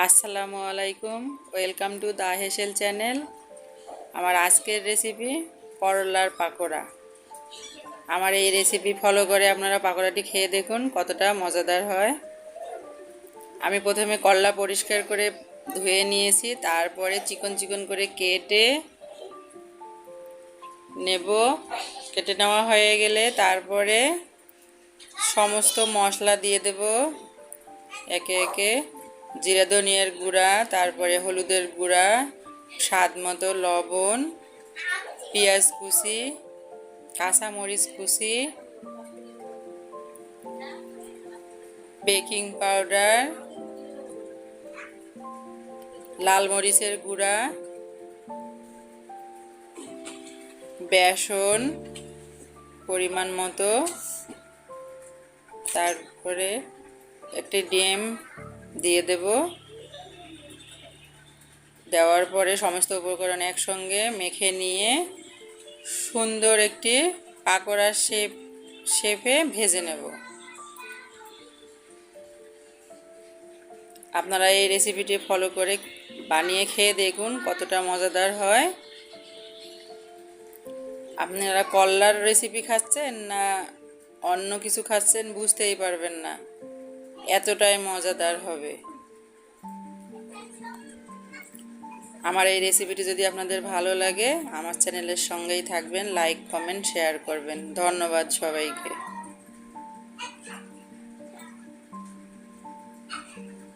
আসসালামু আলাইকুম, welcome to the হেসেল channel. আমার আজকের রেসিপি করলার পাকোড়া। আমার এই রেসিপি ফলো করে আপনারা পাকোড়াটি খেয়ে দেখুন কতটা মজাদার হয়। আমি প্রথমে করলা পরিষ্কার করে ধুয়ে নিয়েছি, তারপরে চিকন চিকন করে কেটে নেব। কেটে নেওয়া হয়ে গেলে তারপরে সমস্ত মশলা দিয়ে দেব একে একে। জিরা ধনিয়ার গুঁড়া, তারপরে হলুদের গুঁড়া, স্বাদ মতো লবণ, পেঁয়াজ কুচি, কাঁচামরিচ কুচি, বেকিং পাউডার, লাল মরিচের গুঁড়া, বেসন পরিমাণ মতো, তারপরে একটি ডিম দিয়ে দেব। দেওয়ার পরে সমস্ত উপকরণ একসঙ্গে মেখে নিয়ে সুন্দর একটি পাকোড়ার শেপে ভেজে নেব। আপনারা এই রেসিপিটি ফলো করে বানিয়ে খেয়ে দেখুন কতটা মজাদার হয়। আপনারা করলার রেসিপি খাচ্ছেন না অন্য কিছু খাচ্ছেন বুঝতেই পারবেন না, এতটাই মজাদার হবে। আমার এই রেসিপিটি যদি আপনাদের ভালো লাগে আমার চ্যানেলের সঙ্গেই থাকবেন, লাইক কমেন্ট শেয়ার করবেন। ধন্যবাদ সবাইকে।